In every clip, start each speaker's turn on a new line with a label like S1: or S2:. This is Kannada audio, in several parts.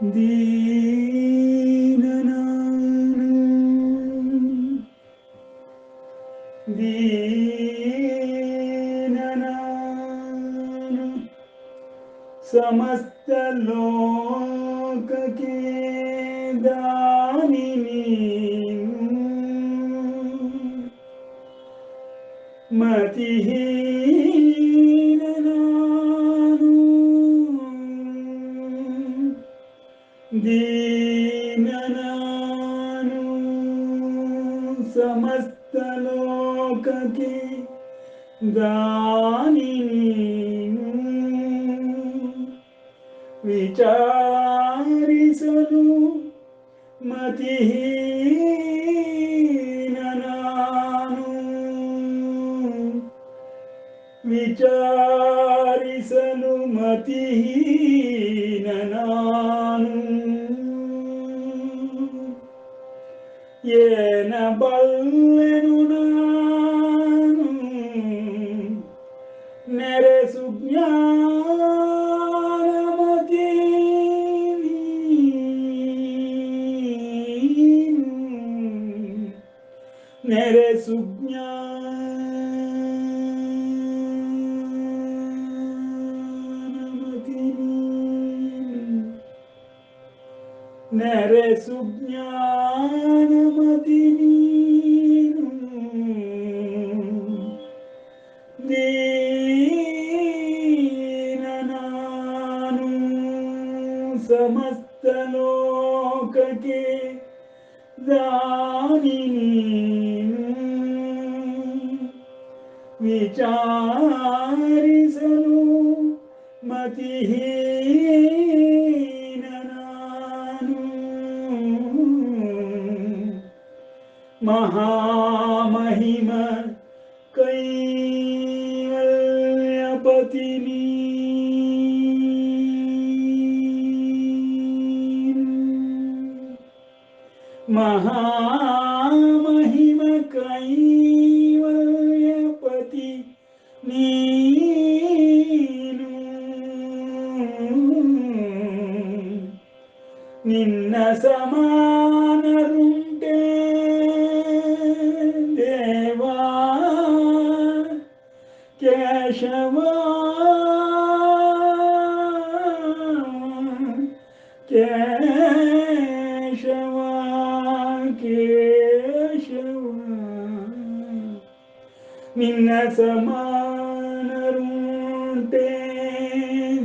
S1: दीननानु दीननानु समस्त लोक के दानिनी मतिहीन नानु दीन नानु समस्त लोक के दानिनी विचारिसलु मतिहीन नानु विचारिसलु मतिहीन नानु येन बल्लेनु नानु नेरेसु ज्ञानमति नेरेसु नेरेसु ज्ञानमति दीन नानु समस्त लोक के दानिनी विचारिसलु मतिहीन नानु महामहिम कैवल्यपतिनी महामहिम कैवल्यपति नीनु निन्न समानरुंटे देवा केशवा केशवा केशवा निन्न समानरुंटे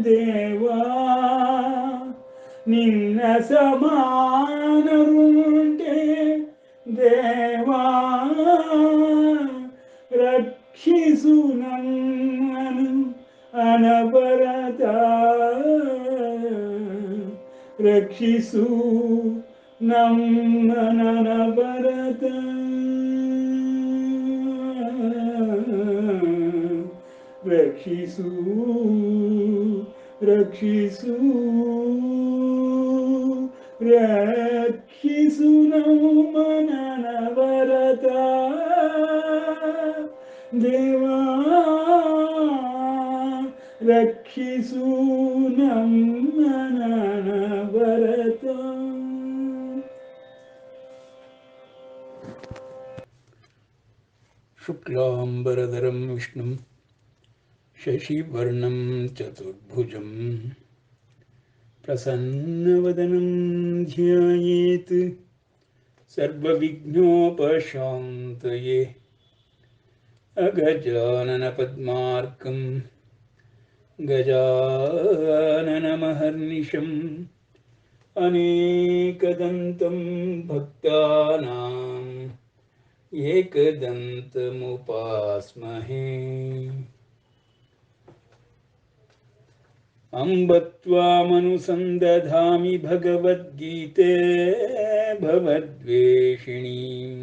S1: देवा निन्न समानरुंटे देवा रक्षिसु नन्नु अनवरत रक्षिसु नन्ननवरत रक्षिसु रक्षिसु रक्षिसु नन्ननवरत देवा रक्षिसु नन्ननवरत।
S2: शुक्लांबरधरं विष्णुं शशिवर्णं चतुर्भुजं प्रसन्नवदनं ध्यायेत् सर्वविघ्नोपशान्तये अगजाननपद्मार्कं गजाननमहर्निशम् अनेकदन्तं भक्तानाम् एकदन्तमुपास्महे अम्ब त्वामनुसन्दधामि भगवद्गीते भवद्वेषिणीम्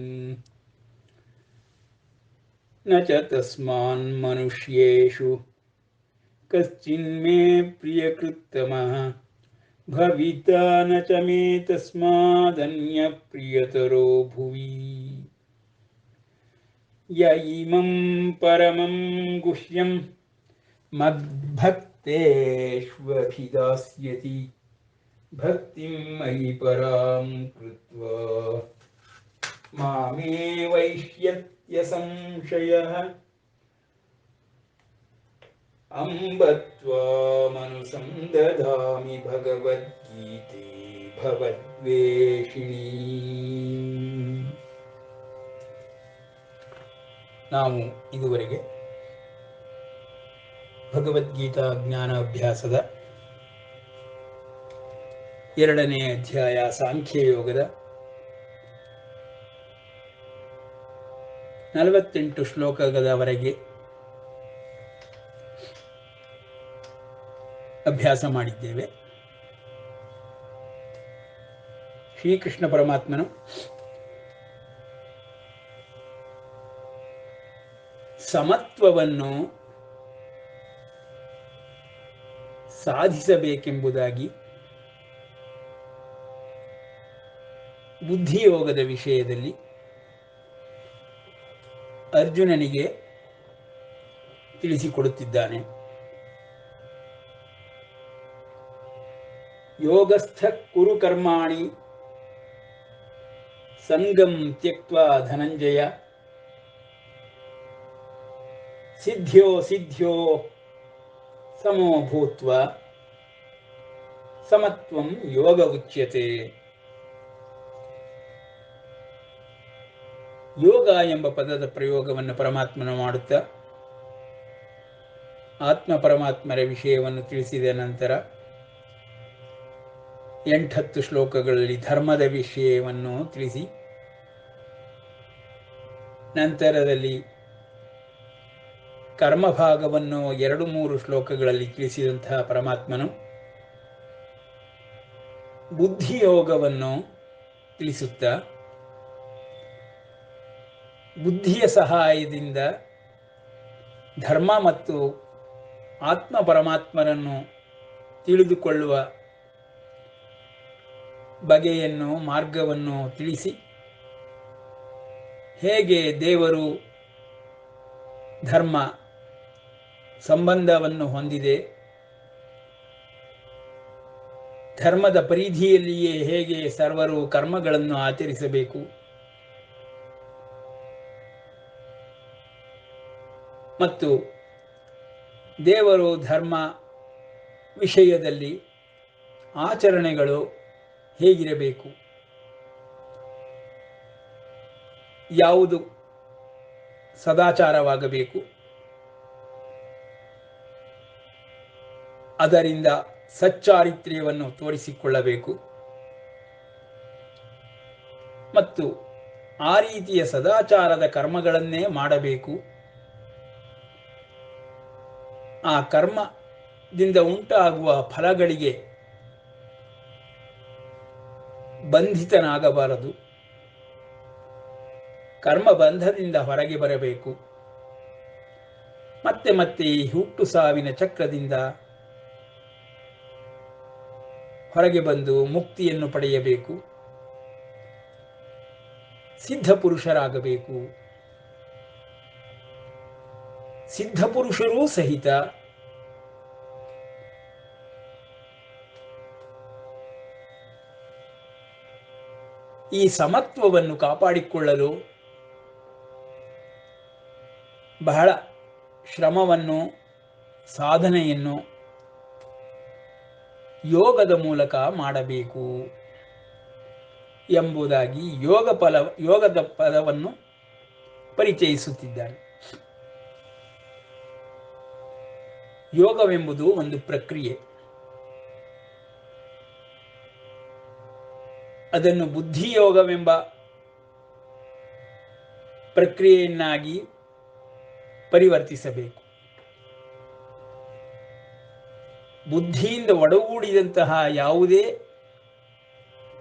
S2: न च तस्मान्मनुष्येषु कश्चिन्मे प्रियकृत्तमः भविता न च मे तस्मादन्यप्रियतरो भुवि य इमं परमं गुह्यं मद्भक्तेष्वभिधास्यति ಭಕ್ತಿಂ ಮಯಿ ಪರಾಂ ಕೃತ್ವಾ ಮಾಮೇ ವೈಷ್ಯತ್ಯ ಸಂಶಯಃ ಅಂಬ ತ್ವಾಮನುಸಂದಧಾಮಿ ಭಗವದ್ಗೀತೆ ಭವದ್ವೇಷಿಣೀ. ನಾವು ಇದುವರೆಗೆ ಭಗವದ್ಗೀತಾ ಜ್ಞಾನಾಭ್ಯಾಸದ 2ನೇ ಅಧ್ಯಾಯ ಸಾಂಖ್ಯಯೋಗದ 48 ಶ್ಲೋಕಗಳವರೆಗೆ ಅಭ್ಯಾಸ ಮಾಡಿದ್ದೇವೆ. ಶ್ರೀಕೃಷ್ಣ ಪರಮಾತ್ಮನು ಸಮತ್ವವನ್ನು ಸಾಧಿಸಬೇಕೆಂಬುದಾಗಿ ಬುದ್ಧಿಯೋಗದ ವಿಷಯದಲ್ಲಿ ಅರ್ಜುನನಿಗೆ ತಿಳಿಸಿಕೊಡುತ್ತಿದ್ದಾನೆ. ಯೋಗಸ್ಥ ಕುರು ಕರ್ಮಾಣಿ ಸಂಗಂ ತ್ಯಕ್ತ್ವಾ ಧನಂಜಯ ಸಿದ್ಧ್ಯೋ ಸಿದ್ಧ್ಯೋ ಸಮೋ ಭೂತ್ವಾ ಸಮತ್ವಂ ಯೋಗ ಉಚ್ಯತೆ. ಯೋಗ ಎಂಬ ಪದದ ಪ್ರಯೋಗವನ್ನು ಪರಮಾತ್ಮನ ಮಾಡುತ್ತಾ ಆತ್ಮ ಪರಮಾತ್ಮರ ವಿಷಯವನ್ನು ತಿಳಿಸಿದ ನಂತರ 8-10 ಶ್ಲೋಕಗಳಲ್ಲಿ ಧರ್ಮದ ವಿಷಯವನ್ನು ತಿಳಿಸಿ, ನಂತರದಲ್ಲಿ ಕರ್ಮಭಾಗವನ್ನು 2-3 ಶ್ಲೋಕಗಳಲ್ಲಿ ತಿಳಿಸಿದಂತಹ ಪರಮಾತ್ಮನು ಬುದ್ಧಿಯೋಗವನ್ನು ತಿಳಿಸುತ್ತಾ ಬುದ್ಧಿಯ ಸಹಾಯದಿಂದ ಧರ್ಮ ಮತ್ತು ಆತ್ಮ ಪರಮಾತ್ಮರನ್ನು ತಿಳಿದುಕೊಳ್ಳುವ ಬಗೆಯನ್ನು ಮಾರ್ಗವನ್ನು ತಿಳಿಸಿ, ಹೇಗೆ ದೇವರು ಧರ್ಮ ಸಂಬಂಧವನ್ನು ಹೊಂದಿದೆ, ಧರ್ಮದ ಪರಿಧಿಯಲ್ಲಿಯೇ ಹೇಗೆ ಸರ್ವರು ಕರ್ಮಗಳನ್ನು ಆಚರಿಸಬೇಕು ಮತ್ತು ದೇವರು ಧರ್ಮ ವಿಷಯದಲ್ಲಿ ಆಚರಣೆಗಳು ಹೇಗಿರಬೇಕು, ಯಾವುದು ಸದಾಚಾರವಾಗಬೇಕು, ಅದರಿಂದ ಸಚ್ಚಾರಿತ್ರ್ಯವನ್ನು ತೋರಿಸಿಕೊಳ್ಳಬೇಕು ಮತ್ತು ಆ ರೀತಿಯ ಸದಾಚಾರದ ಕರ್ಮಗಳನ್ನೇ ಮಾಡಬೇಕು. ಆ ಕರ್ಮದಿಂದ ಉಂಟಾಗುವ ಫಲಗಳಿಗೆ ಬಂಧಿತನಾಗಬಾರದು, ಕರ್ಮ ಬಂಧದಿಂದ ಹೊರಗೆ ಬರಬೇಕು. ಮತ್ತೆ ಮತ್ತೆ ಈ ಹುಟ್ಟು ಸಾವಿನ ಚಕ್ರದಿಂದ ಹೊರಗೆ ಬಂದು ಮುಕ್ತಿಯನ್ನು ಪಡೆಯಬೇಕು, ಸಿದ್ಧ ಪುರುಷರಾಗಬೇಕು. ಸಿದ್ಧ ಪುರುಷರೂ ಸಹಿತ ಈ ಸಮತ್ವವನ್ನು ಕಾಪಾಡಿಕೊಳ್ಳಲು ಬಹಳ ಶ್ರಮವನ್ನು, ಸಾಧನೆಯನ್ನು ಯೋಗದ ಮೂಲಕ ಮಾಡಬೇಕು ಎಂಬುದಾಗಿ ಯೋಗದ ಪದವನ್ನು ಪರಿಚಯಿಸುತ್ತಿದ್ದಾನೆ. ಯೋಗವೆಂಬುದು ಒಂದು ಪ್ರಕ್ರಿಯೆ. ಅದನ್ನು ಬುದ್ಧಿಯೋಗವೆಂಬ ಪ್ರಕ್ರಿಯೆಯನ್ನಾಗಿ ಪರಿವರ್ತಿಸಬೇಕು. ಬುದ್ಧಿಯಿಂದ ಒಡಗೂಡಿದಂತಹ ಯಾವುದೇ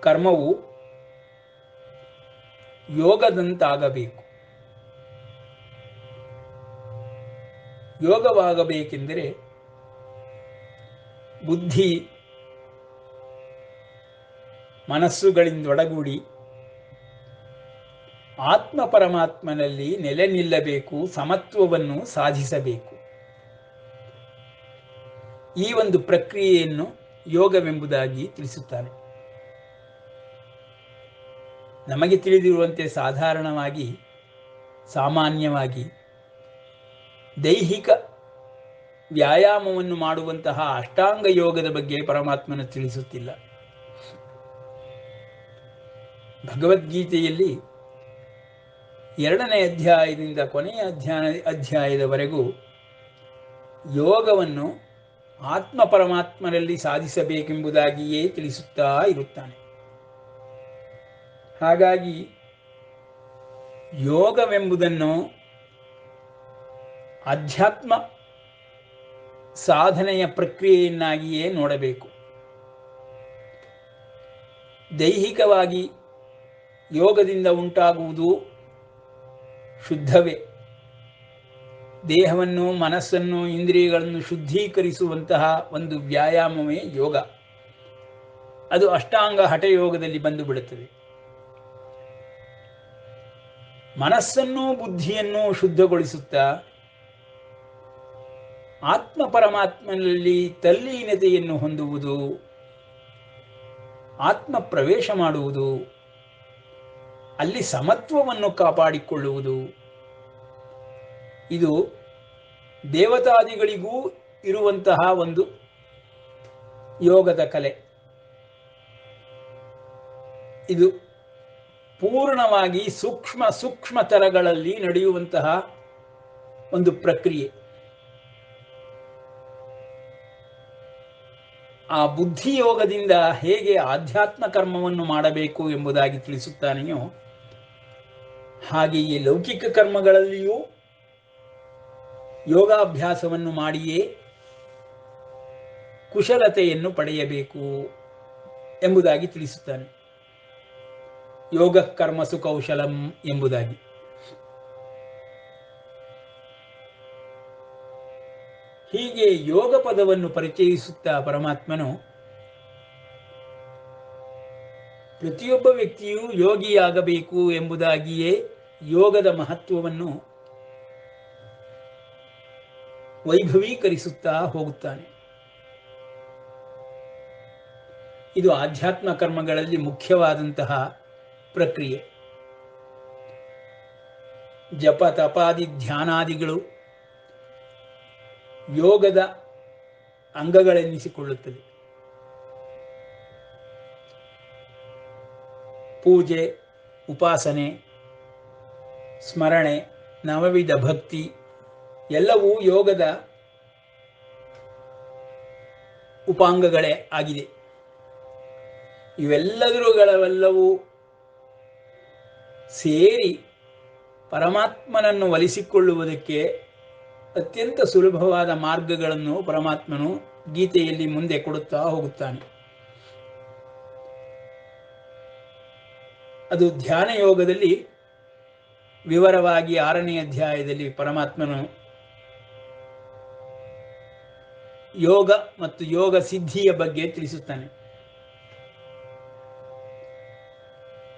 S2: ಕರ್ಮವು ಯೋಗದಂತಾಗಬೇಕು. ಯೋಗವಾಗಬೇಕೆಂದರೆ ಬುದ್ಧಿ ಮನಸ್ಸುಗಳಿಂದೊಡಗೂಡಿ ಆತ್ಮ ಪರಮಾತ್ಮನಲ್ಲಿ ನೆಲೆ ನಿಲ್ಲಬೇಕು, ಸಮತ್ವವನ್ನು ಸಾಧಿಸಬೇಕು. ಈ ಒಂದು ಪ್ರಕ್ರಿಯೆಯನ್ನು ಯೋಗವೆಂಬುದಾಗಿ ತಿಳಿಸುತ್ತಾನೆ. ನಮಗೆ ತಿಳಿದಿರುವಂತೆ ಸಾಮಾನ್ಯವಾಗಿ ದೈಹಿಕ ವ್ಯಾಯಾಮವನ್ನು ಮಾಡುವಂತಹ ಅಷ್ಟಾಂಗ ಯೋಗದ ಬಗ್ಗೆ ಪರಮಾತ್ಮನು ತಿಳಿಸುತ್ತಿಲ್ಲ. ಭಗವದ್ಗೀತೆಯಲ್ಲಿ 2ನೇ ಅಧ್ಯಾಯದಿಂದ ಕೊನೆಯ ಅಧ್ಯಾಯದವರೆಗೂ ಯೋಗವನ್ನು ಆತ್ಮ ಪರಮಾತ್ಮನಲ್ಲಿ ಸಾಧಿಸಬೇಕೆಂಬುದಾಗಿಯೇ ತಿಳಿಸುತ್ತಾ ಇರುತ್ತಾನೆ. ಹಾಗಾಗಿ ಯೋಗವೆಂಬುದನ್ನು ಆಧ್ಯಾತ್ಮ ಸಾಧನೆಯ ಪ್ರಕ್ರಿಯೆಯನ್ನಾಗಿಯೇ ನೋಡಬೇಕು. ದೈಹಿಕವಾಗಿ ಯೋಗದಿಂದ ಉಂಟಾಗುವುದು ಶುದ್ಧವೇ. ದೇಹವನ್ನು, ಮನಸ್ಸನ್ನು, ಇಂದ್ರಿಯಗಳನ್ನು ಶುದ್ಧೀಕರಿಸುವಂತಹ ಒಂದು ವ್ಯಾಯಾಮವೇ ಯೋಗ. ಅದು ಅಷ್ಟಾಂಗ ಹಠಯೋಗದಲ್ಲಿ ಬಂದು ಬಿಡುತ್ತದೆ. ಮನಸ್ಸನ್ನು, ಬುದ್ಧಿಯನ್ನು ಶುದ್ಧಗೊಳಿಸುತ್ತಾ ಆತ್ಮ ಪರಮಾತ್ಮನಲ್ಲಿ ತಲ್ಲೀನತೆಯನ್ನು ಹೊಂದುವುದು, ಆತ್ಮ ಪ್ರವೇಶ ಮಾಡುವುದು, ಅಲ್ಲಿ ಸಮತ್ವವನ್ನು ಕಾಪಾಡಿಕೊಳ್ಳುವುದು, ಇದು ದೇವತಾದಿಗಳಿಗೂ ಇರುವಂತಹ ಒಂದು ಯೋಗದ ಕಲೆ. ಇದು ಪೂರ್ಣವಾಗಿ ಸೂಕ್ಷ್ಮ ತರಗಳಲ್ಲಿ ನಡೆಯುವಂತಹ ಒಂದು ಪ್ರಕ್ರಿಯೆ. ಆ ಬುದ್ಧಿಯೋಗದಿಂದ ಹೇಗೆ ಆಧ್ಯಾತ್ಮ ಕರ್ಮವನ್ನು ಮಾಡಬೇಕು ಎಂಬುದಾಗಿ ತಿಳಿಸುತ್ತಾನೆಯೋ ಹಾಗೆಯೇ ಲೌಕಿಕ ಕರ್ಮಗಳಲ್ಲಿಯೂ ಯೋಗಾಭ್ಯಾಸವನ್ನು ಮಾಡಿಯೇ ಕುಶಲತೆಯನ್ನು ಪಡೆಯಬೇಕು ಎಂಬುದಾಗಿ ತಿಳಿಸುತ್ತಾನೆ. ಯೋಗ ಕರ್ಮಸು ಕೌಶಲಂ ಎಂಬುದಾಗಿ. ಹೀಗೆ ಯೋಗ ಪದವನ್ನು ಪರಿಚಯಿಸುತ್ತಾ ಪರಮಾತ್ಮನು ಪ್ರತಿಯೊಬ್ಬ ವ್ಯಕ್ತಿಯೂ ಯೋಗಿಯಾಗಬೇಕು ಎಂಬುದಾಗಿಯೇ ಯೋಗದ ಮಹತ್ವವನ್ನು ವೈಭವೀಕರಿಸುತ್ತಾ ಹೋಗುತ್ತಾನೆ. ಇದು ಆಧ್ಯಾತ್ಮ ಕರ್ಮಗಳಲ್ಲಿ ಮುಖ್ಯವಾದಂತಹ ಪ್ರಕ್ರಿಯೆ. ಜಪ, ತಪಾದಿ, ಧ್ಯಾನಾದಿಗಳು ಯೋಗದ ಅಂಗಗಳೆನ್ನಿಸಿಕೊಳ್ಳುತ್ತದೆ. ಪೂಜೆ, ಉಪಾಸನೆ, ಸ್ಮರಣೆ, ನವವಿಧ ಭಕ್ತಿ ಎಲ್ಲವೂ ಯೋಗದ ಉಪಾಂಗಗಳೇ ಆಗಿದೆ. ಇವೆಲ್ಲದರುಗಳೆಲ್ಲವೂ ಸೇರಿ ಪರಮಾತ್ಮನನ್ನು ಒಲಿಸಿಕೊಳ್ಳುವುದಕ್ಕೆ ಅತ್ಯಂತ ಸುಲಭವಾದ ಮಾರ್ಗಗಳನ್ನು ಪರಮಾತ್ಮನು ಗೀತೆಯಲ್ಲಿ ಮುಂದೆ ಕೊಡುತ್ತಾ ಹೋಗುತ್ತಾನೆ. ಅದು ಧ್ಯಾನ ಯೋಗದಲ್ಲಿ ವಿವರವಾಗಿ 6ನೇ ಅಧ್ಯಾಯದಲ್ಲಿ ಪರಮಾತ್ಮನು ಯೋಗ ಮತ್ತು ಯೋಗ ಸಿದ್ಧಿಯ ಬಗ್ಗೆ ತಿಳಿಸುತ್ತಾನೆ.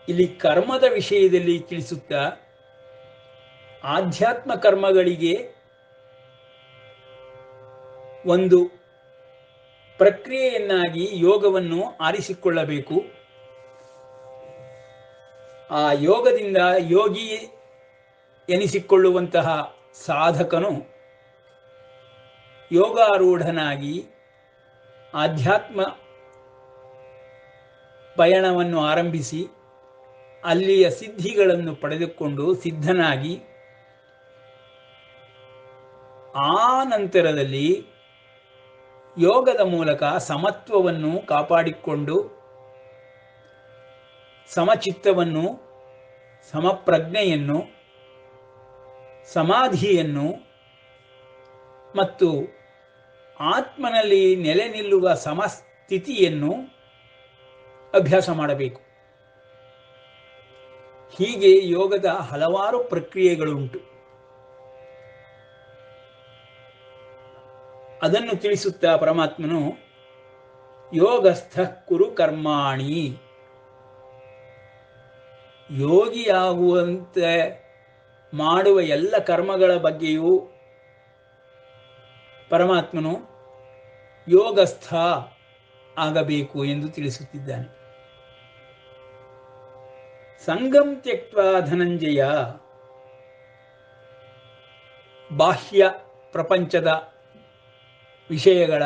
S2: ಇಲ್ಲಿ ಕರ್ಮದ ವಿಷಯದಲ್ಲಿ ತಿಳಿಸುತ್ತಾ ಆಧ್ಯಾತ್ಮ ಕರ್ಮಗಳಿಗೆ ಒಂದು ಪ್ರಕ್ರಿಯೆಯನ್ನಾಗಿ ಯೋಗವನ್ನು ಆರಿಸಿಕೊಳ್ಳಬೇಕು. ಆ ಯೋಗದಿಂದ ಯೋಗಿ ಎನಿಸಿಕೊಳ್ಳುವಂತಹ ಸಾಧಕನು ಯೋಗಾರೂಢನಾಗಿ ಆಧ್ಯಾತ್ಮ ಪಯಣವನ್ನು ಆರಂಭಿಸಿ ಅಲ್ಲಿಯ ಸಿದ್ಧಿಗಳನ್ನು ಪಡೆದುಕೊಂಡು ಸಿದ್ಧನಾಗಿ ಆ ನಂತರದಲ್ಲಿ ಯೋಗದ ಮೂಲಕ ಸಮತ್ವವನ್ನು ಕಾಪಾಡಿಕೊಂಡು ಸಮಚಿತ್ತವನ್ನು, ಸಮಪ್ರಜ್ಞೆಯನ್ನು, ಸಮಾಧಿಯನ್ನು ಮತ್ತು ಆತ್ಮನಲ್ಲಿ ನೆಲೆ ನಿಲ್ಲುವ ಸಮಸ್ಥಿತಿಯನ್ನು ಅಭ್ಯಾಸ ಮಾಡಬೇಕು. ಹೀಗೆ ಯೋಗದ ಹಲವಾರು ಪ್ರಕ್ರಿಯೆಗಳುಂಟು. ಅದನ್ನು ತಿಳಿಸುತ್ತಾ ಪರಮಾತ್ಮನು ಯೋಗಸ್ಥ ಕುರು ಕರ್ಮಾಣಿ, ಯೋಗಿಯಾಗುವಂತೆ ಮಾಡುವ ಎಲ್ಲ ಕರ್ಮಗಳ ಬಗ್ಗೆಯೂ ಪರಮಾತ್ಮನು ಯೋಗಸ್ಥ ಆಗಬೇಕು ಎಂದು ತಿಳಿಸುತ್ತಿದ್ದಾನೆ. ಸಂಗಂ ತ್ಯಕ್ತ್ವಾ ಧನಂಜಯ, ಬಾಹ್ಯ ಪ್ರಪಂಚದ ವಿಷಯಗಳ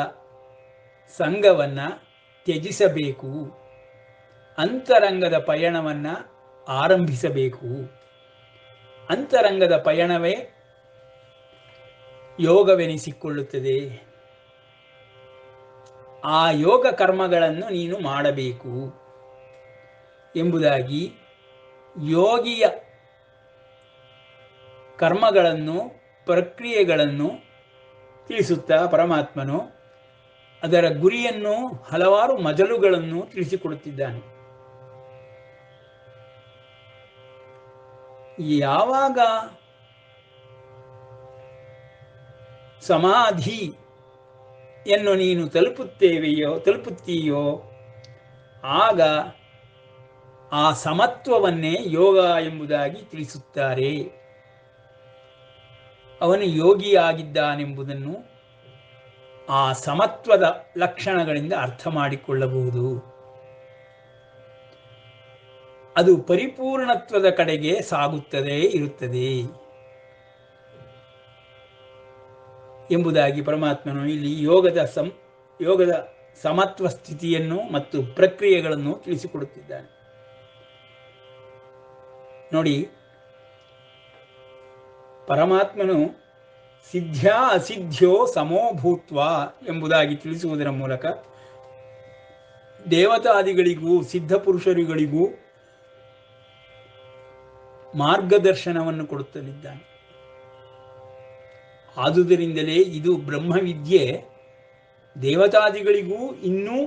S2: ಸಂಘವನ್ನು ತ್ಯಜಿಸಬೇಕು, ಅಂತರಂಗದ ಪಯಣವನ್ನು ಆರಂಭಿಸಬೇಕು. ಅಂತರಂಗದ ಪಯಣವೇ ಯೋಗವೆನಿಸಿಕೊಳ್ಳುತ್ತದೆ. ಆ ಯೋಗ ಕರ್ಮಗಳನ್ನು ನೀನು ಮಾಡಬೇಕು ಎಂಬುದಾಗಿ ಯೋಗಿಯ ಕರ್ಮಗಳನ್ನು, ಪ್ರಕ್ರಿಯೆಗಳನ್ನು ತಿಳಿಸುತ್ತಾ ಪರಮಾತ್ಮನು ಅದರ ಗುರಿಯನ್ನು, ಹಲವಾರು ಮಜಲುಗಳನ್ನು ತಿಳಿಸಿಕೊಡುತ್ತಿದ್ದಾನೆ. ಯಾವಾಗ ಸಮಾಧಿಯನ್ನು ನೀನು ತಲುಪುತ್ತೀಯೋ ಆಗ ಆ ಸಮತ್ವವನ್ನೇ ಯೋಗ ಎಂಬುದಾಗಿ ತಿಳಿಸುತ್ತಾರೆ. ಅವನು ಯೋಗಿಯಾಗಿದ್ದಾನೆಂಬುದನ್ನು ಆ ಸಮತ್ವದ ಲಕ್ಷಣಗಳಿಂದ ಅರ್ಥ ಮಾಡಿಕೊಳ್ಳಬಹುದು. ಅದು ಪರಿಪೂರ್ಣತ್ವದ ಕಡೆಗೆ ಸಾಗುತ್ತದೆ ಇರುತ್ತದೆ ಎಂಬುದಾಗಿ ಪರಮಾತ್ಮನು ಇಲ್ಲಿ ಯೋಗದ ಸಮತ್ವ ಸ್ಥಿತಿಯನ್ನು ಮತ್ತು ಪ್ರಕ್ರಿಯೆಗಳನ್ನು ತಿಳಿಸಿಕೊಡುತ್ತಿದ್ದಾನೆ. ನೋಡಿ, ಪರಮಾತ್ಮನು ಸಿದ್ಧ್ಯಾ ಅಸಿದ್ಧ್ಯೋ ಸಮೋ ಭೂತ್ವ ಎಂಬುದಾಗಿ ತಿಳಿಸುವುದರ ಮೂಲಕ ದೇವತಾದಿಗಳಿಗೂ ಸಿದ್ಧಪುರುಷರುಗಳಿಗೂ ಮಾರ್ಗದರ್ಶನವನ್ನು ಕೊಡುತ್ತಲಿದ್ದಾನೆ. ಆದುದರಿಂದಲೇ ಇದು ಬ್ರಹ್ಮವಿದ್ಯೆ ದೇವತಾದಿಗಳಿಗೂ ಇನ್ನೂ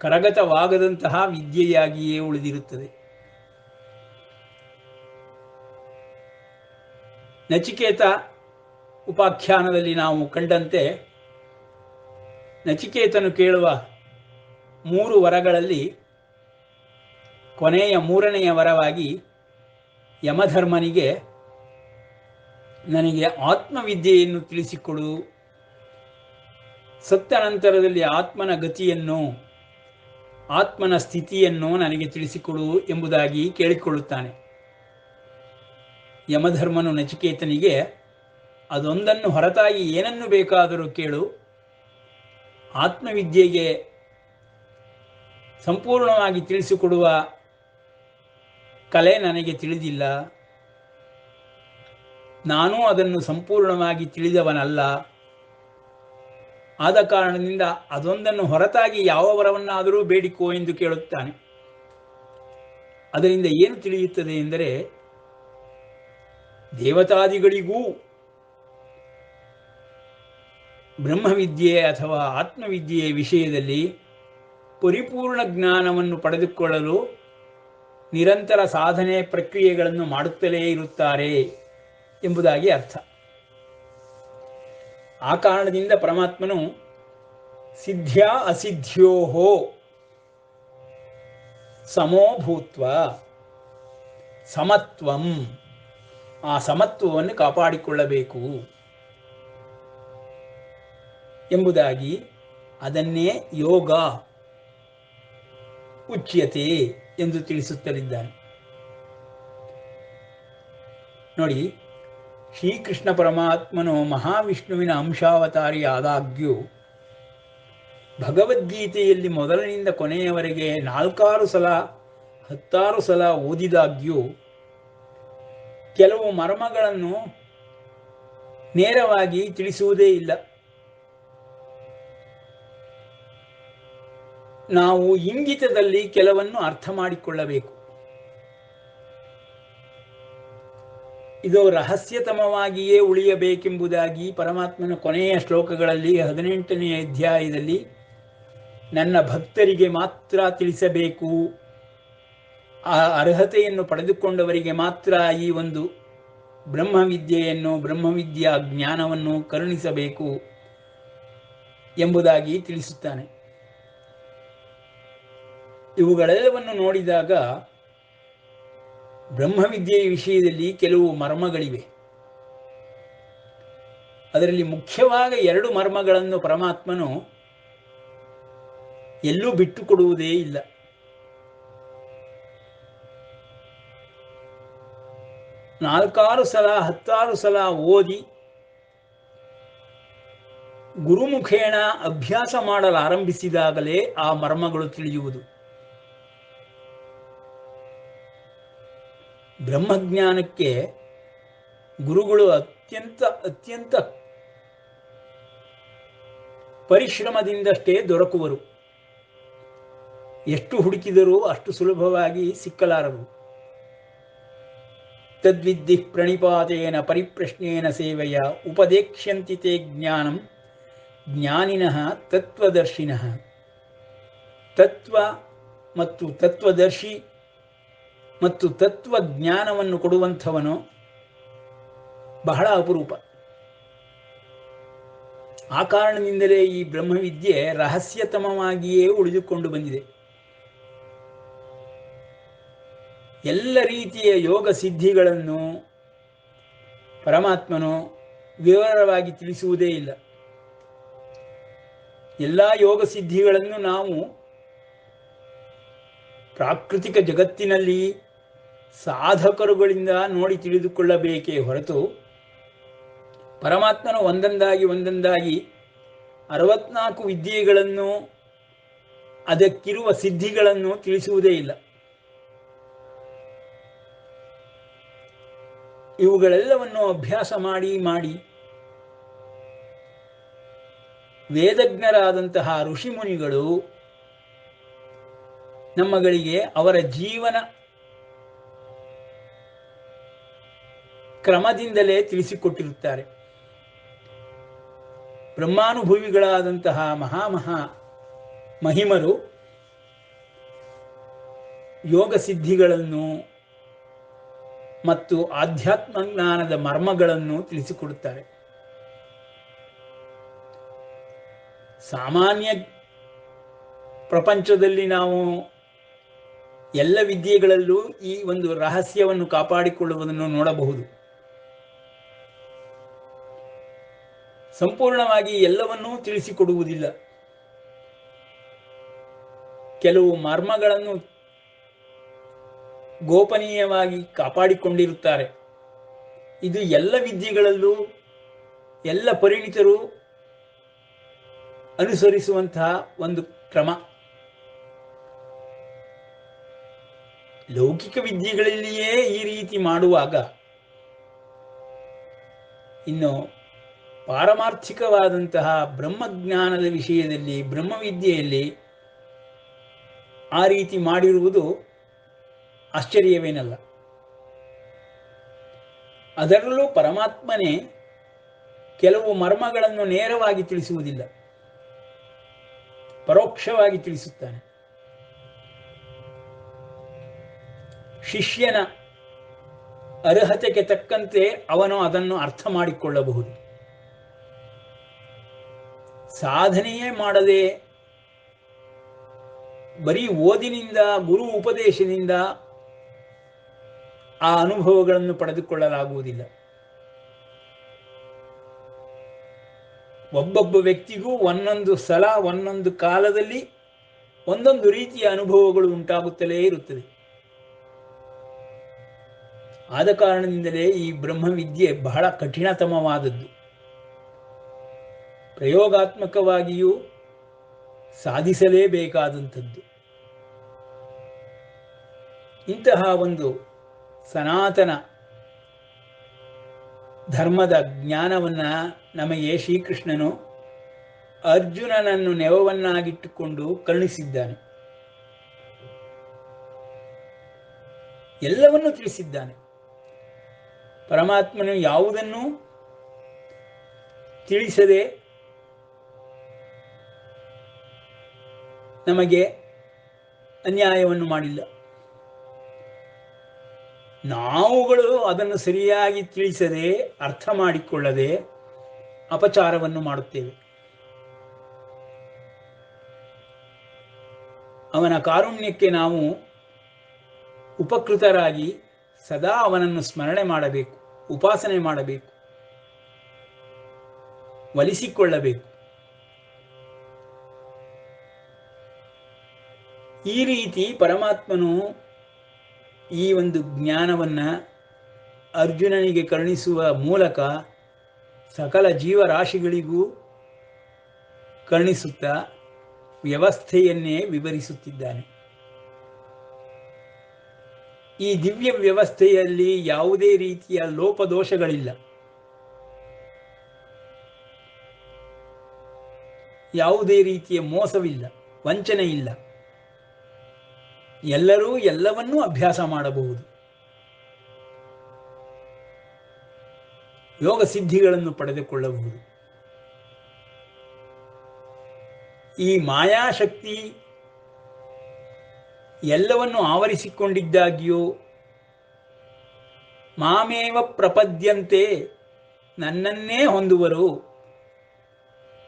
S2: ಕರಗತವಾಗದಂತಹ ವಿದ್ಯೆಯಾಗಿಯೇ ಉಳಿದಿರುತ್ತದೆ. ನಚಿಕೇತ ಉಪಾಖ್ಯಾನದಲ್ಲಿ ನಾವು ಕಂಡಂತೆ ನಚಿಕೇತನು ಕೇಳುವ 3 ವರಗಳಲ್ಲಿ ಕೊನೆಯ 3ನೆಯ ವರವಾಗಿ ಯಮಧರ್ಮನಿಗೆ ನನಗೆ ಆತ್ಮವಿದ್ಯೆಯನ್ನು ತಿಳಿಸಿಕೊಡು, ಸತ್ತ ನಂತರದಲ್ಲಿ ಆತ್ಮನ ಗತಿಯನ್ನು, ಆತ್ಮನ ಸ್ಥಿತಿಯನ್ನು ನನಗೆ ತಿಳಿಸಿಕೊಡು ಎಂಬುದಾಗಿ ಕೇಳಿಕೊಳ್ಳುತ್ತಾನೆ. ಯಮಧರ್ಮನು ನಚಿಕೇತನಿಗೆ ಅದೊಂದನ್ನು ಹೊರತಾಗಿ ಏನನ್ನು ಬೇಕಾದರೂ ಕೇಳು, ಆತ್ಮವಿದ್ಯೆಗೆ ಸಂಪೂರ್ಣವಾಗಿ ತಿಳಿಸಿಕೊಡುವ ಕಲೆ ನನಗೆ ತಿಳಿದಿಲ್ಲ, ನಾನೂ ಅದನ್ನು ಸಂಪೂರ್ಣವಾಗಿ ತಿಳಿದವನಲ್ಲ. ಆದ ಕಾರಣದಿಂದ ಅದೊಂದನ್ನು ಹೊರತಾಗಿ ಯಾವ ವರವನ್ನಾದರೂ ಬೇಡಿಕೋ ಎಂದು ಕೇಳುತ್ತಾನೆ. ಅದರಿಂದ ಏನು ತಿಳಿಯುತ್ತದೆ ಎಂದರೆ, ದೇವತಾದಿಗಳಿಗೂ ಬ್ರಹ್ಮವಿದ್ಯೆ ಅಥವಾ ಆತ್ಮವಿದ್ಯೆಯ ವಿಷಯದಲ್ಲಿ ಪರಿಪೂರ್ಣ ಜ್ಞಾನವನ್ನು ಪಡೆದುಕೊಳ್ಳಲು ನಿರಂತರ ಸಾಧನೆ ಪ್ರಕ್ರಿಯೆಗಳನ್ನು ಮಾಡುತ್ತಲೇ ಇರುತ್ತಾರೆ ಎಂಬುದಾಗಿ ಅರ್ಥ. ಆ ಕಾರಣದಿಂದ ಪರಮಾತ್ಮನು ಸಿದ್ಧ್ಯಾ ಅಸಿದ್ಧ್ಯೋಹೋ ಸಮೋ ಭೂತ್ವ, ಸಮತ್ವಂ, ಆ ಸಮತ್ವವನ್ನು ಕಾಪಾಡಿಕೊಳ್ಳಬೇಕು ಎಂಬುದಾಗಿ ಅದನ್ನೇ ಯೋಗ ಉಚ್ಯತೆ ಎಂದು ತಿಳಿಸುತ್ತಲಿದ್ದಾನೆ. ನೋಡಿ, ಶ್ರೀಕೃಷ್ಣ ಪರಮಾತ್ಮನು ಮಹಾವಿಷ್ಣುವಿನ ಅಂಶಾವತಾರಿ ಆದಾಗ್ಯೂ ಭಗವದ್ಗೀತೆಯಲ್ಲಿ ಮೊದಲಿನಿಂದ ಕೊನೆಯವರೆಗೆ 4-6 ಸಲ 16 ಸಲ ಓದಿದಾಗ್ಯೂ ಕೆಲವು ಮರ್ಮಗಳನ್ನು ನೇರವಾಗಿ ತಿಳಿಸುವುದೇ ಇಲ್ಲ. ನಾವು ಇಂಗಿತದಲ್ಲಿ ಕೆಲವನ್ನು ಅರ್ಥ ಮಾಡಿಕೊಳ್ಳಬೇಕು. ಇದು ರಹಸ್ಯತಮವಾಗಿಯೇ ಉಳಿಯಬೇಕೆಂಬುದಾಗಿ ಪರಮಾತ್ಮನ ಕೊನೆಯ ಶ್ಲೋಕಗಳಲ್ಲಿ 18ನೇ ಅಧ್ಯಾಯದಲ್ಲಿ ನನ್ನ ಭಕ್ತರಿಗೆ ಮಾತ್ರ ತಿಳಿಸಬೇಕು, ಆ ಅರ್ಹತೆಯನ್ನು ಪಡೆದುಕೊಂಡವರಿಗೆ ಮಾತ್ರ ಈ ಒಂದು ಬ್ರಹ್ಮವಿದ್ಯೆಯನ್ನು, ಬ್ರಹ್ಮವಿದ್ಯಾ ಜ್ಞಾನವನ್ನು ಕರುಣಿಸಬೇಕು ಎಂಬುದಾಗಿ ತಿಳಿಸುತ್ತಾನೆ. ಇವುಗಳೆಲ್ಲವನ್ನು ನೋಡಿದಾಗ ಬ್ರಹ್ಮವಿದ್ಯೆಯ ವಿಷಯದಲ್ಲಿ ಕೆಲವು ಮರ್ಮಗಳಿವೆ. ಅದರಲ್ಲಿ ಮುಖ್ಯವಾಗಿ 2 ಮರ್ಮಗಳನ್ನು ಪರಮಾತ್ಮನು ಎಲ್ಲೂ ಬಿಟ್ಟು ಕೊಡುವುದೇ ಇಲ್ಲ. ನಾಲ್ಕಾರು ಸಲ 10 ಸಲ ಓದಿ ಗುರುಮುಖೇಣ ಅಭ್ಯಾಸ ಮಾಡಲು ಆರಂಭಿಸಿದಾಗಲೇ ಆ ಮರ್ಮಗಳು ತಿಳಿಯುವುದು. ಬ್ರಹ್ಮಜ್ಞಾನಕ್ಕೆ ಗುರುಗಳು ಅತ್ಯಂತ ಪರಿಶ್ರಮದಿಂದಷ್ಟೇ ದೊರಕುವರು. ಎಷ್ಟು ಹುಡುಕಿದರೂ ಅಷ್ಟು ಸುಲಭವಾಗಿ ಸಿಕ್ಕಲಾರರು. ತದ್ವಿದ್ಧಿ ಪ್ರಣಿಪಾತೇನ ಪರಿಪ್ರಶ್ನೇನ ಸೇವೆಯ ಉಪದೇಕ್ಷ್ಯಂತಿ ತೇ ಜ್ಞಾನಂ ಜ್ಞಾನಿನಃ ತತ್ವದರ್ಶಿನಃ. ತತ್ವ ಮತ್ತು ತತ್ವದರ್ಶಿ ಮತ್ತು ತತ್ವಜ್ಞಾನವನ್ನು ಕೊಡುವಂಥವನು ಬಹಳ ಅಪರೂಪ. ಆ ಕಾರಣದಿಂದಲೇ ಈ ಬ್ರಹ್ಮವಿದ್ಯೆ ರಹಸ್ಯತಮವಾಗಿಯೇ ಉಳಿದುಕೊಂಡು ಬಂದಿದೆ. ಎಲ್ಲ ರೀತಿಯ ಯೋಗ ಸಿದ್ಧಿಗಳನ್ನು ಪರಮಾತ್ಮನು ವಿವರವಾಗಿ ತಿಳಿಸುವುದೇ ಇಲ್ಲ. ಎಲ್ಲ ಯೋಗ ಸಿದ್ಧಿಗಳನ್ನು ನಾವು ಪ್ರಾಕೃತಿಕ ಜಗತ್ತಿನಲ್ಲಿ ಸಾಧಕರುಗಳಿಂದ ನೋಡಿ ತಿಳಿದುಕೊಳ್ಳಬೇಕೇ ಹೊರತು ಪರಮಾತ್ಮನು ಒಂದೊಂದಾಗಿ 64 ವಿದ್ಯೆಗಳನ್ನು ಅದಕ್ಕಿರುವ ಸಿದ್ಧಿಗಳನ್ನು ತಿಳಿಸುವುದೇ ಇಲ್ಲ. ಇವುಗಳೆಲ್ಲವನ್ನು ಅಭ್ಯಾಸ ಮಾಡಿ ವೇದಜ್ಞರಾದಂತಹ ಋಷಿಮುನಿಗಳು ನಮ್ಮಗಳಿಗೆ ಅವರ ಜೀವನ ಕ್ರಮದಿಂದಲೇ ತಿಳಿಸಿಕೊಟ್ಟಿರುತ್ತಾರೆ. ಬ್ರಹ್ಮಾನುಭವಿಗಳಾದಂತಹ ಮಹಿಮರು ಯೋಗ ಸಿದ್ಧಿಗಳನ್ನು ಮತ್ತು ಆಧ್ಯಾತ್ಮ ಜ್ಞಾನದ ಮರ್ಮಗಳನ್ನು ತಿಳಿಸಿಕೊಡುತ್ತಾರೆ. ಸಾಮಾನ್ಯ ಪ್ರಪಂಚದಲ್ಲಿ ನಾವು ಎಲ್ಲ ವಿದ್ಯೆಗಳಲ್ಲೂ ಈ ಒಂದು ರಹಸ್ಯವನ್ನು ಕಾಪಾಡಿಕೊಳ್ಳುವುದನ್ನು ನೋಡಬಹುದು. ಸಂಪೂರ್ಣವಾಗಿ ಎಲ್ಲವನ್ನೂ ತಿಳಿಸಿಕೊಡುವುದಿಲ್ಲ. ಕೆಲವು ಮರ್ಮಗಳನ್ನು ಗೋಪನೀಯವಾಗಿ ಕಾಪಾಡಿಕೊಂಡಿರುತ್ತಾರೆ. ಇದು ಎಲ್ಲ ವಿದ್ಯೆಗಳಲ್ಲೂ ಎಲ್ಲ ಪರಿಣಿತರು ಅನುಸರಿಸುವಂತಹ ಒಂದು ಕ್ರಮ. ಲೌಕಿಕ ವಿದ್ಯೆಗಳಲ್ಲಿಯೇ ಈ ರೀತಿ ಮಾಡುವಾಗ ಇನ್ನು ಪಾರಮಾರ್ಥಿಕವಾದಂತಹ ಬ್ರಹ್ಮಜ್ಞಾನದ ವಿಷಯದಲ್ಲಿ ಬ್ರಹ್ಮವಿದ್ಯೆಯಲ್ಲಿ ಆ ರೀತಿ ಮಾಡಿರುವುದು ಆಶ್ಚರ್ಯವೇನಲ್ಲ. ಅದರಲ್ಲೂ ಪರಮಾತ್ಮನೇ ಕೆಲವು ಮರ್ಮಗಳನ್ನು ನೇರವಾಗಿ ತಿಳಿಸುವುದಿಲ್ಲ, ಪರೋಕ್ಷವಾಗಿ ತಿಳಿಸುತ್ತಾನೆ. ಶಿಷ್ಯನ ಅರ್ಹತೆಗೆ ತಕ್ಕಂತೆ ಅವನು ಅದನ್ನು ಅರ್ಥ ಮಾಡಿಕೊಳ್ಳಬಹುದು. ಸಾಧನೆಯೇ ಮಾಡದೆ ಬರೀ ಓದಿನಿಂದ ಗುರು ಉಪದೇಶದಿಂದ ಆ ಅನುಭವಗಳನ್ನು ಪಡೆದುಕೊಳ್ಳಲಾಗುವುದಿಲ್ಲ. ಒಬ್ಬೊಬ್ಬ ವ್ಯಕ್ತಿಗೂ ಒಂದೊಂದು ಸಲ ಒಂದೊಂದು ಕಾಲದಲ್ಲಿ ಒಂದೊಂದು ರೀತಿಯ ಅನುಭವಗಳು ಉಂಟಾಗುತ್ತಲೇ ಇರುತ್ತದೆ. ಆದ ಕಾರಣದಿಂದಲೇ ಈ ಬ್ರಹ್ಮವಿದ್ಯೆ ಬಹಳ ಕಠಿಣತಮವಾದದ್ದು. ಪ್ರಯೋಗಾತ್ಮಕವಾಗಿಯೂ ಸಾಧಿಸಲೇಬೇಕಾದಂಥದ್ದು. ಇಂತಹ ಒಂದು ಸನಾತನ ಧರ್ಮದ ಜ್ಞಾನವನ್ನು ನಮಗೆ ಶ್ರೀಕೃಷ್ಣನು ಅರ್ಜುನನನ್ನು ನೆವವನ್ನಾಗಿಟ್ಟುಕೊಂಡು ಕರುಣಿಸಿದ್ದಾನೆ. ಎಲ್ಲವನ್ನೂ ತಿಳಿಸಿದ್ದಾನೆ. ಪರಮಾತ್ಮನು ಯಾವುದನ್ನೂ ತಿಳಿಸದೆ ನಮಗೆ ಅನ್ಯಾಯವನ್ನು ಮಾಡಿಲ್ಲ. ನಾವುಗಳು ಅದನ್ನು ಸರಿಯಾಗಿ ತಿಳಿಸದೆ ಅರ್ಥ ಮಾಡಿಕೊಳ್ಳದೆ ಅಪಚಾರವನ್ನು ಮಾಡುತ್ತೇವೆ. ಅವನ ಕಾರುಣ್ಯಕ್ಕೆ ನಾವು ಉಪಕೃತರಾಗಿ ಸದಾ ಅವನನ್ನು ಸ್ಮರಣೆ ಮಾಡಬೇಕು, ಉಪಾಸನೆ ಮಾಡಬೇಕು, ಒಲಿಸಿಕೊಳ್ಳಬೇಕು. ಈ ರೀತಿ ಪರಮಾತ್ಮನು ಈ ಒಂದು ಜ್ಞಾನವನ್ನು ಅರ್ಜುನನಿಗೆ ಕರುಣಿಸುವ ಮೂಲಕ ಸಕಲ ಜೀವರಾಶಿಗಳಿಗೂ ಕರುಣಿಸುತ್ತಾ ವ್ಯವಸ್ಥೆಯನ್ನೇ ವಿವರಿಸುತ್ತಿದ್ದಾನೆ. ಈ ದಿವ್ಯ ವ್ಯವಸ್ಥೆಯಲ್ಲಿ ಯಾವುದೇ ರೀತಿಯ ಲೋಪದೋಷಗಳಿಲ್ಲ, ಯಾವುದೇ ರೀತಿಯ ಮೋಸವಿಲ್ಲ, ವಂಚನೆ ಇಲ್ಲ. ಎಲ್ಲರೂ ಎಲ್ಲವನ್ನೂ ಅಭ್ಯಾಸ ಮಾಡಬಹುದು, ಯೋಗ ಸಿದ್ಧಿಗಳನ್ನು ಪಡೆದುಕೊಳ್ಳಬಹುದು. ಈ ಮಾಯಾಶಕ್ತಿ ಎಲ್ಲವನ್ನು ಆವರಿಸಿಕೊಂಡಿದ್ದಾಗಿಯೂ ಮಾಮೇವ ಪ್ರಪದ್ಯಂತೆ, ನನ್ನನ್ನೇ ಹೊಂದುವರು.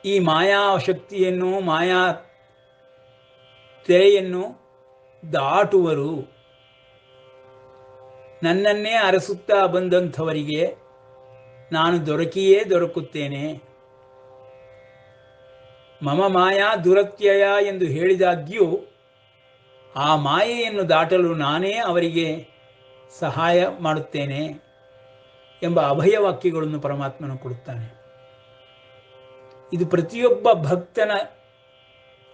S2: ಈ ಮಾಯಾಶಕ್ತಿಯನ್ನು, ಮಾಯಾ ತೆರೆಯನ್ನು ದಾಟುವರು. ನನ್ನನ್ನೇ ಅರಸುತ್ತಾ ಬಂದಂಥವರಿಗೆ ನಾನು ದೊರಕಿಯೇ ದೊರಕುತ್ತೇನೆ. ಮಮ ಮಾಯಾ ದುರತ್ಯಯ ಎಂದು ಹೇಳಿದಾಗ್ಯೂ ಆ ಮಾಯೆಯನ್ನು ದಾಟಲು ನಾನೇ ಅವರಿಗೆ ಸಹಾಯ ಮಾಡುತ್ತೇನೆ ಎಂಬ ಅಭಯವಾಕ್ಯಗಳನ್ನು ಪರಮಾತ್ಮನು ಕೊಡುತ್ತಾನೆ. ಇದು ಪ್ರತಿಯೊಬ್ಬ ಭಕ್ತನ,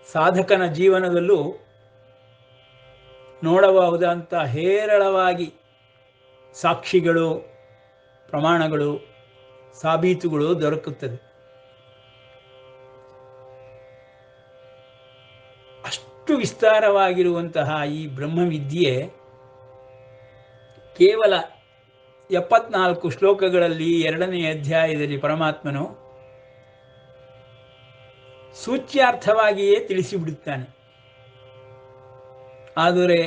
S2: ಸಾಧಕನ ಜೀವನದಲ್ಲೂ ನೋಡಬಹುದಂಥ ಹೇರಳವಾಗಿ ಸಾಕ್ಷಿಗಳು, ಪ್ರಮಾಣಗಳು, ಸಾಬೀತುಗಳು ದೊರಕುತ್ತದೆ. ಅಷ್ಟು ವಿಸ್ತಾರವಾಗಿರುವಂತಹ ಈ ಬ್ರಹ್ಮವಿದ್ಯೆ ಕೇವಲ 74 ಶ್ಲೋಕಗಳಲ್ಲಿ 2ನೇ ಅಧ್ಯಾಯದಲ್ಲಿ ಪರಮಾತ್ಮನು ಸೂಚ್ಯಾರ್ಥವಾಗಿಯೇ ತಿಳಿಸಿಬಿಡುತ್ತಾನೆ. ಆದರೆ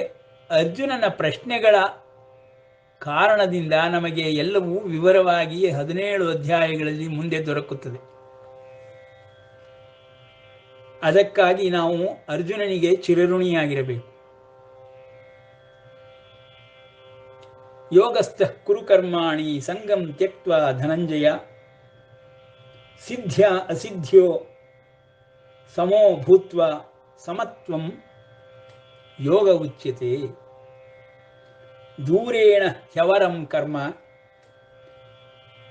S2: ಅರ್ಜುನನ ಪ್ರಶ್ನೆಗಳ ಕಾರಣದಿಂದ ನಮಗೆ ಎಲ್ಲವೂ ವಿವರವಾಗಿ 17 ಅಧ್ಯಾಯಗಳಲ್ಲಿ ಮುಂದೆ ದೊರಕುತ್ತದೆ. ಅದಕ್ಕಾಗಿ ನಾವು ಅರ್ಜುನನಿಗೆ ಚಿರಋಣಿಯಾಗಿರಬೇಕು. ಯೋಗಸ್ಥಃ ಕುರು ಕರ್ಮಾಣಿ ಸಂಗಂ ತ್ಯಕ್ತ್ವಾ ಧನಂಜಯ, ಸಿದ್ಧ್ಯ ಅಸಿದ್ಧ್ಯೋ ಸಮೋ ಭೂತ್ವಾ ಸಮತ್ವಂ ಯೋಗ ಉಚ್ಯತೆ. ದೂರೇಣ ಹ್ಯವರಂ ಕರ್ಮ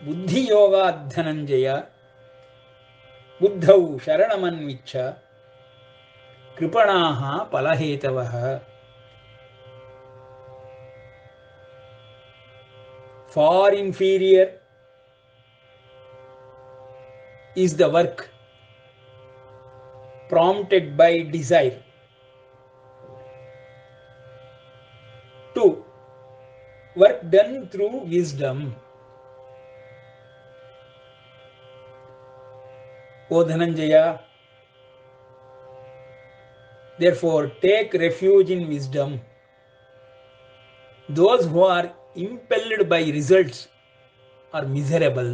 S2: ಬುದ್ಧಿಯೋಗಾದ್ ಧನಂಜಯ, ಬುದ್ಧೌ ಶರಣಮನ್ವಿಚ್ಛ ಕೃಪಣಾಃ ಫಲಹೇತವಃ. For inferior is the work prompted by desire. 2. Work done through wisdom. O Dhananjaya, therefore take refuge in wisdom. Those who are impelled by results are miserable.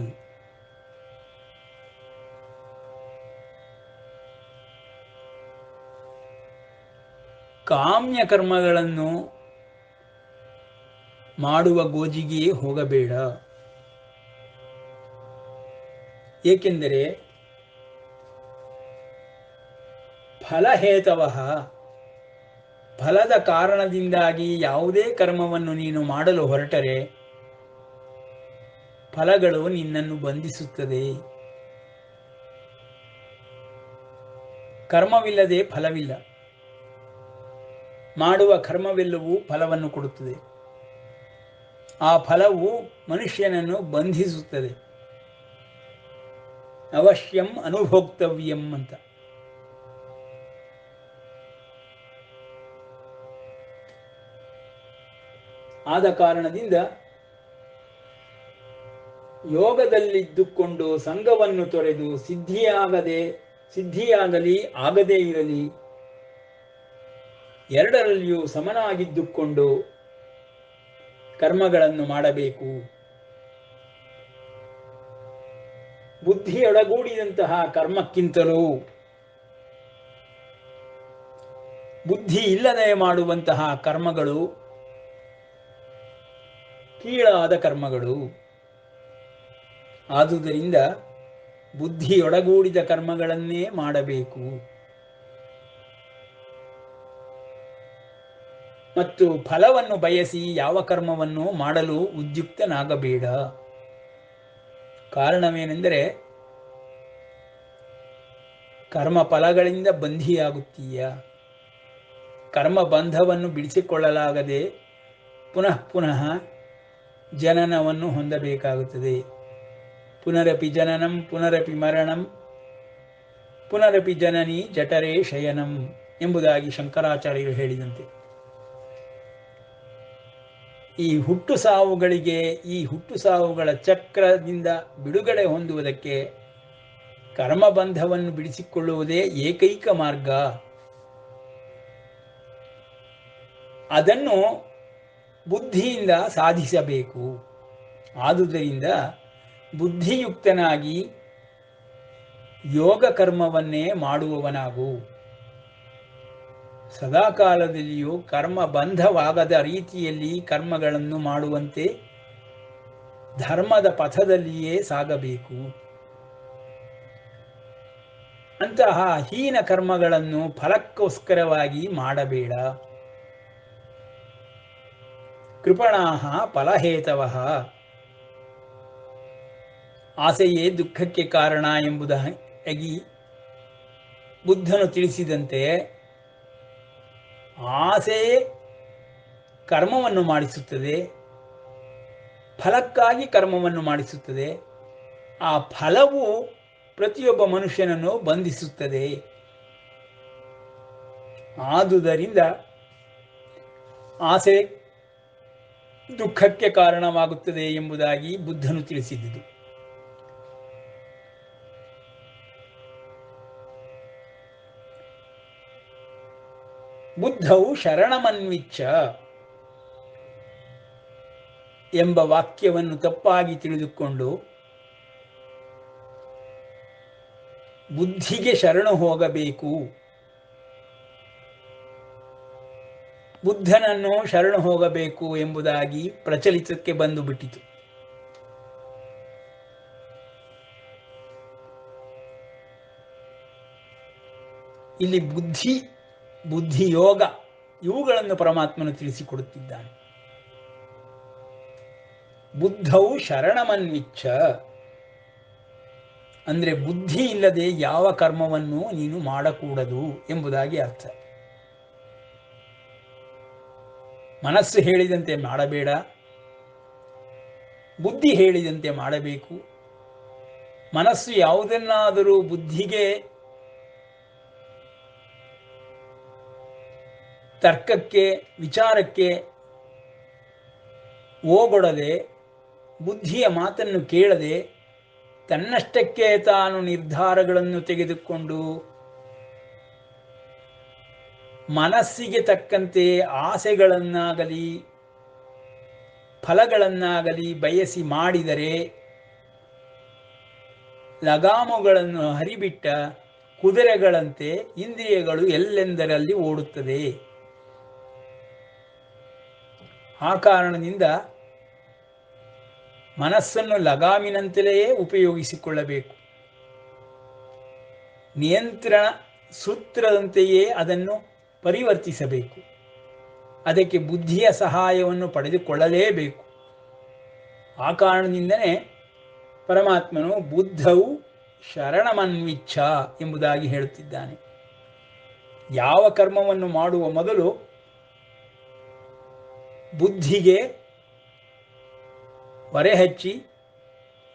S2: ಕಾಮ್ಯ ಕರ್ಮಗಳನ್ನು ಮಾಡುವ ಗೋಜಿಗೆ ಹೋಗಬೇಡ. ಏಕೆಂದರೆ ಫಲಹೇತವಃ, ಫಲದ ಕಾರಣದಿಂದಾಗಿ ಯಾವುದೇ ಕರ್ಮವನ್ನು ನೀನು ಮಾಡಲು ಹೊರಟರೆ ಫಲಗಳು ನಿನ್ನನ್ನು ಬಂಧಿಸುತ್ತದೆ. ಕರ್ಮವಿಲ್ಲದೆ ಫಲವಿಲ್ಲ. ಮಾಡುವ ಕರ್ಮವೆಲ್ಲವೂ ಫಲವನ್ನು ಕೊಡುತ್ತದೆ. ಆ ಫಲವು ಮನುಷ್ಯನನ್ನು ಬಂಧಿಸುತ್ತದೆ. ಅವಶ್ಯಂ ಅನುಭೋಕ್ತವ್ಯಂ ಅಂತ. ಆದ ಕಾರಣದಿಂದ ಯೋಗದಲ್ಲಿದ್ದುಕೊಂಡು ಸಂಘವನ್ನು ತೊರೆದು ಸಿದ್ಧಿಯಾಗಲಿ ಆಗದೇ ಇರಲಿ ಎರಡರಲ್ಲಿಯೂ ಸಮನಾಗಿದ್ದುಕೊಂಡು ಕರ್ಮಗಳನ್ನು ಮಾಡಬೇಕು. ಬುದ್ಧಿಯೊಡಗೂಡಿದಂತಹ ಕರ್ಮಕ್ಕಿಂತಲೂ ಬುದ್ಧಿ ಇಲ್ಲದೆ ಮಾಡುವಂತಹ ಕರ್ಮಗಳು ಕೀಳಾದ ಕರ್ಮಗಳು. ಆದುದರಿಂದ ಬುದ್ಧಿಯೊಡಗೂಡಿದ ಕರ್ಮಗಳನ್ನೇ ಮಾಡಬೇಕು. ಮತ್ತು ಫಲವನ್ನು ಬಯಸಿ ಯಾವ ಕರ್ಮವನ್ನು ಮಾಡಲು ಉದ್ಯುಕ್ತನಾಗಬೇಡ. ಕಾರಣವೇನೆಂದರೆ ಕರ್ಮ ಫಲಗಳಿಂದ ಬಂಧಿಯಾಗುತ್ತೀಯ. ಕರ್ಮ ಬಂಧವನ್ನು ಬಿಡಿಸಿಕೊಳ್ಳಲಾಗದೆ ಪುನಃ ಪುನಃ ಜನನವನ್ನು ಹೊಂದಬೇಕಾಗುತ್ತದೆ. ಪುನರಪಿ ಜನನಂ ಪುನರಪಿ ಮರಣಂ ಪುನರಪಿ ಜನನಿ ಜಠರೇ ಶಯನಂ ಎಂಬುದಾಗಿ ಶಂಕರಾಚಾರ್ಯರು ಹೇಳಿದಂತೆ, ಈ ಹುಟ್ಟು ಸಾವುಗಳ ಚಕ್ರದಿಂದ ಬಿಡುಗಡೆ ಹೊಂದುವುದಕ್ಕೆ ಕರ್ಮಬಂಧವನ್ನು ಬಿಡಿಸಿಕೊಳ್ಳುವುದೇ ಏಕೈಕ ಮಾರ್ಗ. ಅದನ್ನು ಬುದ್ಧಿಯಿಂದ ಸಾಧಿಸಬೇಕು. ಆದುದರಿಂದ ಬುದ್ಧಿಯುಕ್ತನಾಗಿ ಯೋಗ ಕರ್ಮವನ್ನೇ ಮಾಡುವವನಾಗು. ಸದಾಕಾಲದಲ್ಲಿಯೂ ಕರ್ಮ ಬಂಧವಾಗದ ರೀತಿಯಲ್ಲಿ ಕರ್ಮಗಳನ್ನು ಮಾಡುವಂತೆ ಧರ್ಮದ ಪಥದಲ್ಲಿಯೇ ಸಾಗಬೇಕು. ಅಂತಹ ಹೀನ ಕರ್ಮಗಳನ್ನು ಫಲಕ್ಕೋಸ್ಕರವಾಗಿ ಮಾಡಬೇಡ. ಕೃಪಣಾಃ ಫಲಹೇತವಃ, ಆಸೆಯೇ ದುಃಖಕ್ಕೆ ಕಾರಣ ಎಂಬುದಾಗಿ ಬುದ್ಧನು ತಿಳಿಸಿದಂತೆ, ಆಸೆಯೇ ಕರ್ಮವನ್ನು ಮಾಡಿಸುತ್ತದೆ, ಫಲಕ್ಕಾಗಿ ಕರ್ಮವನ್ನು ಮಾಡಿಸುತ್ತದೆ. ಆ ಫಲವು ಪ್ರತಿಯೊಬ್ಬ ಮನುಷ್ಯನನ್ನು ಬಂಧಿಸುತ್ತದೆ. ಆದುದರಿಂದ ಆಸೆ ದುಃಖಕ್ಕೆ ಕಾರಣವಾಗುತ್ತದೆ ಎಂಬುದಾಗಿ ಬುದ್ಧನು ತಿಳಿಸಿದ್ದುದು. ಬುದ್ಧವು ಶರಣಮನ್ವಿಚ್ಛ ಎಂಬ ವಾಕ್ಯವನ್ನು ತಪ್ಪಾಗಿ ತಿಳಿದುಕೊಂಡು ಬುದ್ಧಿಗೆ ಶರಣು ಹೋಗಬೇಕು, ಬುದ್ಧನನ್ನು ಶರಣು ಹೋಗಬೇಕು ಎಂಬುದಾಗಿ ಪ್ರಚಲಿತಕ್ಕೆ ಬಂದು ಬಿಟ್ಟಿತು. ಇಲ್ಲಿ ಬುದ್ಧಿಯೋಗ ಇವುಗಳನ್ನು ಪರಮಾತ್ಮನು ತಿಳಿಸಿಕೊಡುತ್ತಿದ್ದಾನೆ. ಬುದ್ಧವು ಶರಣಮನ್ವಿಚ್ಛ ಅಂದರೆ ಬುದ್ಧಿ ಇಲ್ಲದೆ ಯಾವ ಕರ್ಮವನ್ನು ನೀನು ಮಾಡಕೂಡದು ಎಂಬುದಾಗಿ ಅರ್ಥ. ಮನಸ್ಸು ಹೇಳಿದಂತೆ ಮಾಡಬೇಡ, ಬುದ್ಧಿ ಹೇಳಿದಂತೆ ಮಾಡಬೇಕು. ಮನಸ್ಸು ಯಾವುದನ್ನಾದರೂ ಬುದ್ಧಿಗೆ ತರ್ಕಕ್ಕೆ ವಿಚಾರಕ್ಕೆ ಓಗೊಡದೆ, ಬುದ್ಧಿಯ ಮಾತನ್ನು ಕೇಳದೆ ತನ್ನಷ್ಟಕ್ಕೆ ತಾನು ನಿರ್ಧಾರಗಳನ್ನು ತೆಗೆದುಕೊಂಡು ಮನಸ್ಸಿಗೆ ತಕ್ಕಂತೆ ಆಸೆಗಳನ್ನಾಗಲಿ ಫಲಗಳನ್ನಾಗಲಿ ಬಯಸಿ ಮಾಡಿದರೆ ಲಗಾಮುಗಳನ್ನು ಹರಿಬಿಟ್ಟ ಕುದುರೆಗಳಂತೆ ಇಂದ್ರಿಯಗಳು ಎಲ್ಲೆಂದರಲ್ಲಿ ಓಡುತ್ತದೆ. ಆ ಕಾರಣದಿಂದ ಮನಸ್ಸನ್ನು ಲಗಾಮಿನಂತೆಯೇ ಉಪಯೋಗಿಸಿಕೊಳ್ಳಬೇಕು. ನಿಯಂತ್ರಣ ಸೂತ್ರದಂತೆಯೇ ಅದನ್ನು ಪರಿವರ್ತಿಸಬೇಕು. ಅದಕ್ಕೆ ಬುದ್ಧಿಯ ಸಹಾಯವನ್ನು ಪಡೆದುಕೊಳ್ಳಲೇಬೇಕು. ಆ ಕಾರಣದಿಂದಲೇ ಪರಮಾತ್ಮನು ಬುದ್ಧವು ಶರಣಮನ್ವಿಚ್ಛ ಎಂಬುದಾಗಿ ಹೇಳುತ್ತಿದ್ದಾನೆ. ಯಾವ ಕರ್ಮವನ್ನು ಮಾಡುವ ಮೊದಲು ಬುದ್ಧಿಗೆ ಹೊರೆಹಚ್ಚಿ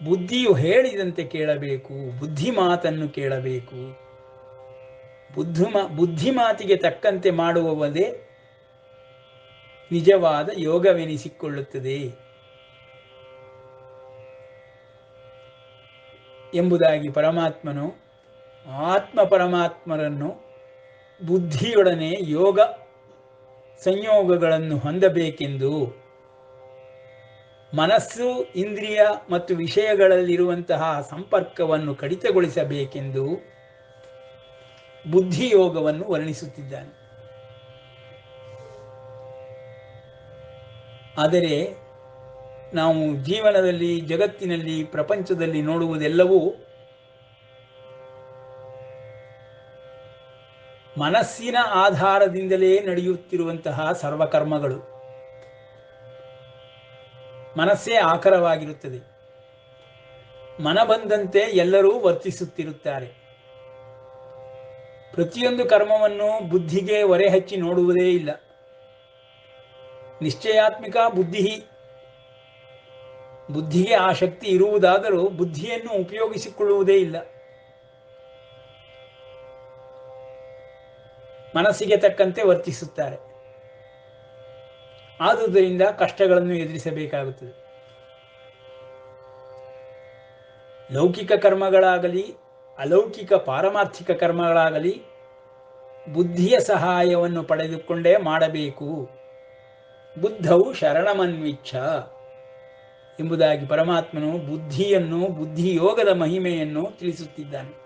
S2: ಬುದ್ಧಿಯು ಹೇಳಿದಂತೆ ಕೇಳಬೇಕು, ಬುದ್ಧಿ ಮಾತನ್ನು ಕೇಳಬೇಕು. ಬುದ್ಧಿ ಮಾತಿಗೆ ತಕ್ಕಂತೆ ಮಾಡುವವದೇ ನಿಜವಾದ ಯೋಗವೆನಿಸಿಕೊಳ್ಳುತ್ತದೆ ಎಂಬುದಾಗಿ ಪರಮಾತ್ಮನು ಆತ್ಮ ಪರಮಾತ್ಮರನ್ನು ಬುದ್ಧಿಯೊಡನೆ ಯೋಗ ಸಂಯೋಗಗಳನ್ನು ಹೊಂದಬೇಕೆಂದು, ಮನಸ್ಸು ಇಂದ್ರಿಯ ಮತ್ತು ವಿಷಯಗಳಲ್ಲಿರುವಂತಹ ಸಂಪರ್ಕವನ್ನು ಕಡಿತಗೊಳಿಸಬೇಕೆಂದು ಬುದ್ಧಿಯೋಗವನ್ನು ವರ್ಣಿಸುತ್ತಿದ್ದಾನೆ. ಆದರೆ ನಾವು ಜೀವನದಲ್ಲಿ, ಜಗತ್ತಿನಲ್ಲಿ, ಪ್ರಪಂಚದಲ್ಲಿ ನೋಡುವುದೆಲ್ಲವೂ ಮನಸ್ಸಿನ ಆಧಾರದಿಂದಲೇ ನಡೆಯುತ್ತಿರುವಂತಹ ಸರ್ವಕರ್ಮಗಳು. ಮನಸ್ಸೇ ಆಕರವಾಗಿರುತ್ತದೆ. ಮನ ಬಂದಂತೆ ಎಲ್ಲರೂ ವರ್ತಿಸುತ್ತಿರುತ್ತಾರೆ. ಪ್ರತಿಯೊಂದು ಕರ್ಮವನ್ನು ಬುದ್ಧಿಗೆ ಹೊರೆ ಹಚ್ಚಿ ನೋಡುವುದೇ ಇಲ್ಲ. ನಿಶ್ಚಯಾತ್ಮಿಕ ಬುದ್ಧಿಗೆ ಆ ಶಕ್ತಿ ಇರುವುದಾದರೂ ಬುದ್ಧಿಯನ್ನು ಉಪಯೋಗಿಸಿಕೊಳ್ಳುವುದೇ ಇಲ್ಲ. ಮನಸ್ಸಿಗೆ ತಕ್ಕಂತೆ ವರ್ತಿಸುತ್ತಾರೆ. ಆದುದರಿಂದ ಕಷ್ಟಗಳನ್ನು ಎದುರಿಸಬೇಕಾಗುತ್ತದೆ. ಲೌಕಿಕ ಕರ್ಮಗಳಾಗಲಿ ಅಲೌಕಿಕ ಪಾರಮಾರ್ಥಿಕ ಕರ್ಮಗಳಾಗಲಿ ಬುದ್ಧಿಯ ಸಹಾಯವನ್ನು ಪಡೆದುಕೊಂಡೇ ಮಾಡಬೇಕು. ಬುದ್ಧವು ಶರಣಮನ್ವಿಚ್ಛ ಎಂಬುದಾಗಿ ಪರಮಾತ್ಮನು ಬುದ್ಧಿಯೋಗದ ಮಹಿಮೆಯನ್ನು ತಿಳಿಸುತ್ತಿದ್ದಾನೆ.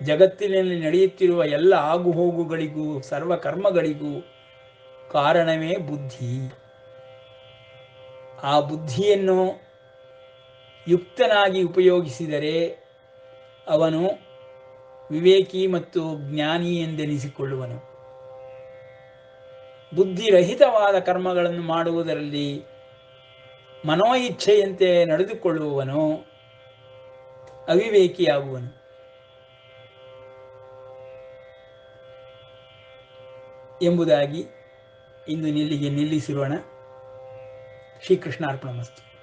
S2: ಜಗತ್ತಿನಲ್ಲಿ ನಡೆಯುತ್ತಿರುವ ಎಲ್ಲ ಆಗುಹೋಗುಗಳಿಗೂ ಸರ್ವಕರ್ಮಗಳಿಗೂ ಕಾರಣವೇ ಬುದ್ಧಿ. ಆ ಬುದ್ಧಿಯನ್ನು ಯುಕ್ತನಾಗಿ ಉಪಯೋಗಿಸಿದರೆ ಅವನು ವಿವೇಕಿ ಮತ್ತು ಜ್ಞಾನಿ ಎಂದೆನಿಸಿಕೊಳ್ಳುವನು. ಬುದ್ಧಿರಹಿತವಾದ ಕರ್ಮಗಳನ್ನು ಮಾಡುವುದರಲ್ಲಿ ಮನೋ ಇಚ್ಛೆಯಂತೆ ನಡೆದುಕೊಳ್ಳುವವನು ಅವಿವೇಕಿಯಾಗುವನು. ಎಂಬುದಾಗಿ ಇಂದು ಇಲ್ಲಿಗೆ ನಿಲ್ಲಿಸಿರೋಣ. ಶ್ರೀಕೃಷ್ಣಾರ್ಪಣಮಸ್ತು.